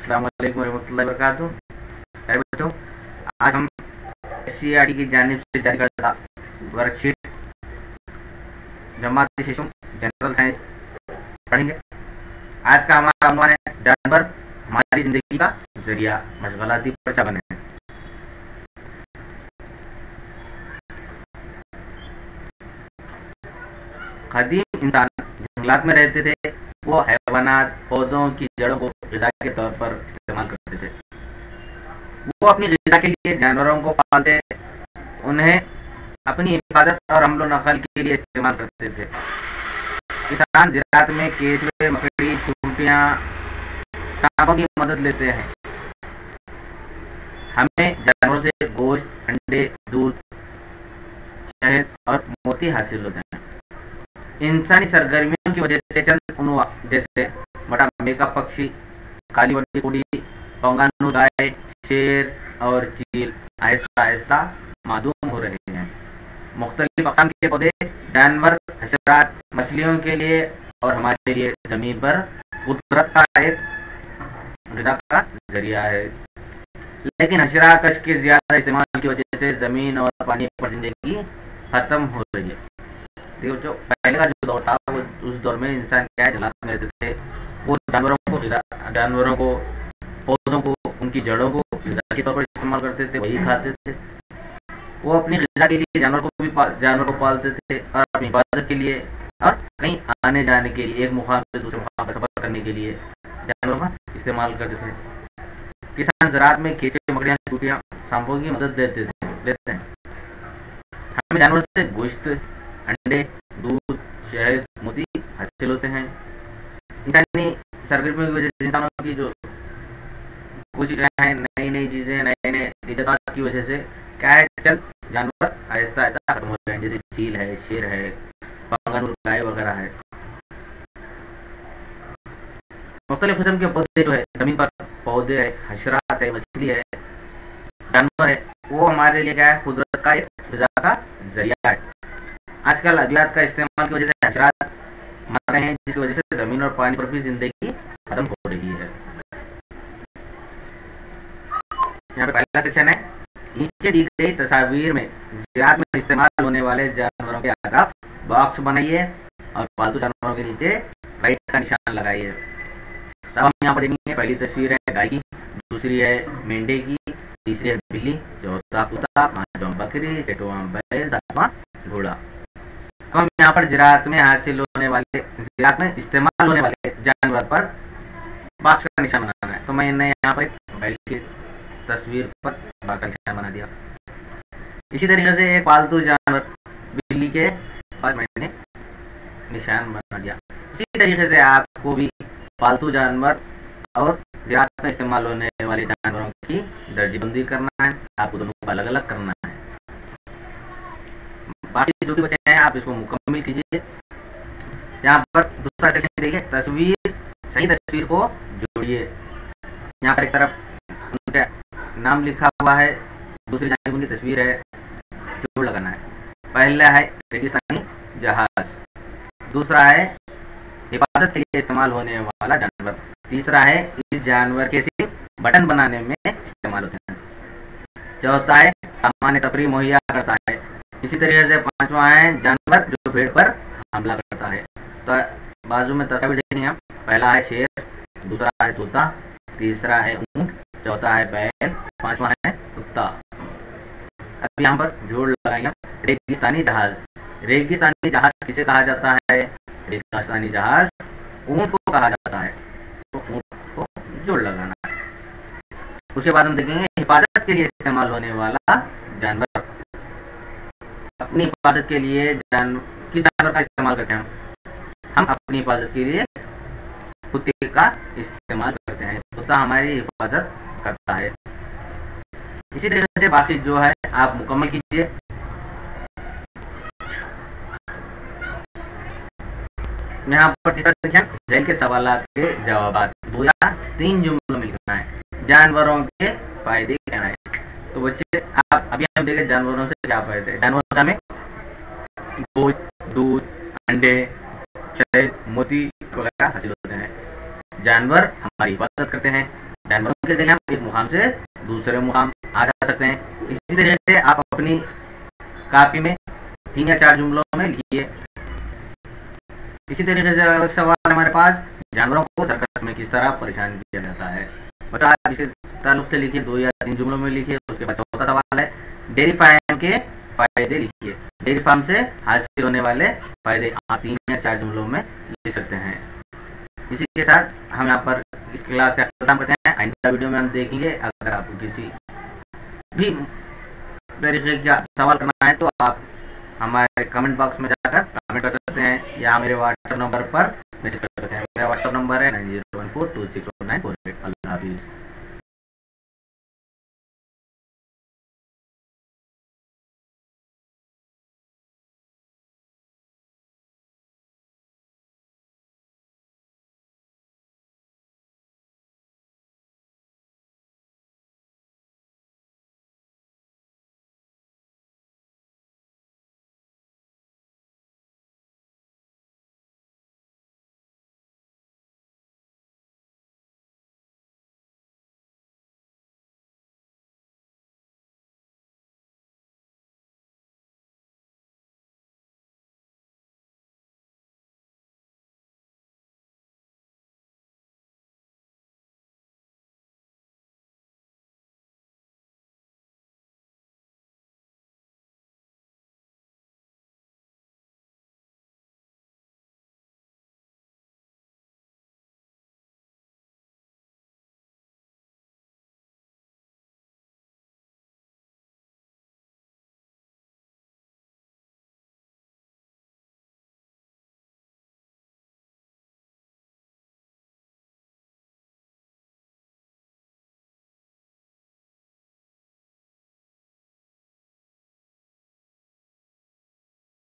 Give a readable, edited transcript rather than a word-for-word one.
अस्सलाम वालेकुम रहमतुल्लाहि व बरकातुहू। प्यारे बच्चों, आज हम SCERT की जानिब से जारी करदा वर्कशीट जमात शिशु जनरल साइंस पढ़ेंगे। आज का हमारा उन्वान है जानवर हमारी जिंदगी का जरिया मशगलाती पर्चा बने। कदीम इंसान जंगलात में रहते थे। वो हैवानात पौधों की जड़ों को ग़िज़ा के तौर पर इस्तेमाल करते थे। वो अपनी ग़िज़ा के लिए जानवरों को पालते, उन्हें अपनी हिफाजत और हमलो नकल के लिए इस्तेमाल करते थे। किसान ज़राअत में केचुए, मकड़ी, चूंटियाँ, सांपों की मदद लेते हैं। हमें जानवरों से गोश्त, अंडे, दूध, शहद और मोती हासिल होते हैं। इंसानी सरगर्मियों की वजह से चंद उनवा जैसे बड़ा मेका पक्षी, काली बड़ी कुड़ी, पंगानू गाय, शेर और चील आहिस्ता आहिस्ता मादूम हो रहे हैं। मुख्तलिफ अक़साम के पौधे, जानवर, हशरात मछलियों के लिए और हमारे लिए ज़मीन पर कुदरत का एक ग़िज़ा का ज़रिया है। लेकिन हशरात के ज़्यादा इस्तेमाल की वजह से ज़मीन और पानी पर ज़िंदगी ख़त्म हो रही है। देखो, जो पहले का जो दौर था, वो उस दौर में इंसान क्या है, जंगलात में रहते थे। वो जानवरों को, पौधों को, उनकी जड़ों को ग़िज़ा के तौर पर इस्तेमाल करते थे, वही खाते थे। वो अपनी ग़िज़ा के लिए जानवर को पालते थे और अपनी हिफाजत के लिए और कहीं आने जाने के लिए, एक मुकाम से दूसरे मुकाम का सफ़र करने के लिए जानवरों का इस्तेमाल करते थे। किसान ज़राअत में केचुए, मकड़ियाँ, चूंटियाँ, सांपों की मदद लेते हैं। हमें जानवरों से गोश्त, अंडे, दूध, शहद, मोती हासिल होते हैं। इंसानी सरगर्मियों की वजह से, इंसानों की जो कोशिशें हैं, नई नई चीज़ें, नए नए इजादात की वजह से क्या है, चंद जानवर आहिस्ता आहिस्ता खत्म हो रहे हैं, जैसे चील है, शेर है, पंगानू गाय वगैरह है। मुख्तलिफ किस्म के पौधे जो है, ज़मीन पर पौधे है, हशरात है, मछली है, जानवर है, वो हमारे लिए क्या है, कुदरत का एक ग़िज़ा का ज़रिया है। आजकल अद्वियात का इस्तेमाल की वजह से हशरात मर रहे हैं, जिसकी वजह से ज़मीन और पानी पर भी ज़िंदगी खत्म हो रही है। यहाँ पे पहला सेक्शन है। नीचे दी गई तस्वीर में ज़राअत में इस्तेमाल होने वाले जानवरों के अतराफ बॉक्स बनाइए और पालतू जानवरों के नीचे राइट का निशान लगाइए। तब हम यहाँ पर देखेंगे, पहली तस्वीर है गाय की, दूसरी है मेंढे की, तीसरी है बिल्ली, चौथा कुत्ता, पांचवा बकरी, छठवां बैल, सातवां घोड़ा। हम यहाँ पर ज़राअत में इस्तेमाल होने वाले जानवर पर बॉक्स का निशान बनाना है। तो मैंने यहाँ पर बैल की तस्वीर पर बॉक्स का निशान बना दिया। इसी तरीके से एक पालतू जानवर बिल्ली के पास मैंने निशान बना दिया। इसी तरीके से आपको भी पालतू जानवर और ज़राअत में इस्तेमाल होने वाले जानवरों की दर्जाबंदी करना है। आपको दोनों को अलग अलग करना है। बाकी जो भी बचे हैं आप इसको मुकम्मल कीजिए। यहाँ पर दूसरा सेक्शन देखिए, सही तस्वीर को जोड़िए। यहाँ पर एक तरफ उनका नाम लिखा हुआ है, दूसरी जानिब उनकी तस्वीर है, जोड़ लगाना है। पहला है रेगिस्तानी जहाज, दूसरा है हिफाजत के लिए इस्तेमाल होने वाला जानवर, तीसरा है इस जानवर के सिर्फ बटन बनाने में इस्तेमाल होते हैं, चौथा है सामान्य तफरीह मुहैया करता है। इसी तरीके से पांचवा है जानवर जो भेड़ पर हमला करता है। तो बाजू में तस्वीर देखेंगे हम, पहला है शेर, दूसरा है तोता, तीसरा है ऊंट, चौथा है बैल, पांचवा है कुत्ता। अब यहाँ पर जोड़ लगाएंगे। रेगिस्तानी जहाज, रेगिस्तानी जहाज किसे कहा जाता है? रेगिस्तानी जहाज ऊंट को कहा जाता है। तो ऊंट को जोड़ लगाना है। उसके बाद हम देखेंगे हिफाजत के लिए इस्तेमाल होने वाला जानवर। अपनी हिफाजत के लिए किस जानवर का इस्तेमाल करते हैं? हम अपनी हिफाजत के लिए कुत्ते का इस्तेमाल करते हैं। कुत्ता हमारी हिफाजत करता है। इसी तरीके से बाकी जो है आप मुकम्मल कीजिए। यहाँ पर तीसरा सेक्शन, झेल के सवालात के जवाब, 2 या 3 जुमलों में लिखना है। जानवरों के फायदे क्या है? तो बच्चे आप अभी हम देखें जानवरों से क्या फायदे हैं। जानवरों से हमें गोश्त, दूध, अंडे, शहद, मोती वगैरह हासिल होते हैं। जानवर हमारी हिफाजत करते हैं, जानवर के जरिए हम एक मुकाम से दूसरे मुकाम आ जा सकते हैं। इसी तरह से आप अपनी कॉपी में 3 या 4 जुमलों में लिखिए। इसी तरीके से अगला सवाल हमारे पास, जानवरों को सर्कस में किस तरह परेशान किया जाता है। बता आप इसके ताल्लुक से लिखिए, 2 या 3 जुमलों में लिखिए। उसके बाद चौथा सवाल है, डेयरी फार्म के फायदे लिखिए। डेयरी फार्म से हासिल होने वाले फायदे आप 3 या 4 जुमलों में लिख सकते हैं। इसी के साथ हम यहाँ पर इस क्लास का खत्म करते हैं। आइंदा वीडियो में हम देखेंगे। अगर आपको किसी भी तरीके का सवाल करना है तो आप हमारे कमेंट बॉक्स में जाकर कमेंट कर सकते हैं या मेरे व्हाट्सएप नंबर पर मैसेज कर सकते हैं। मेरा व्हाट्सएप नंबर है 901426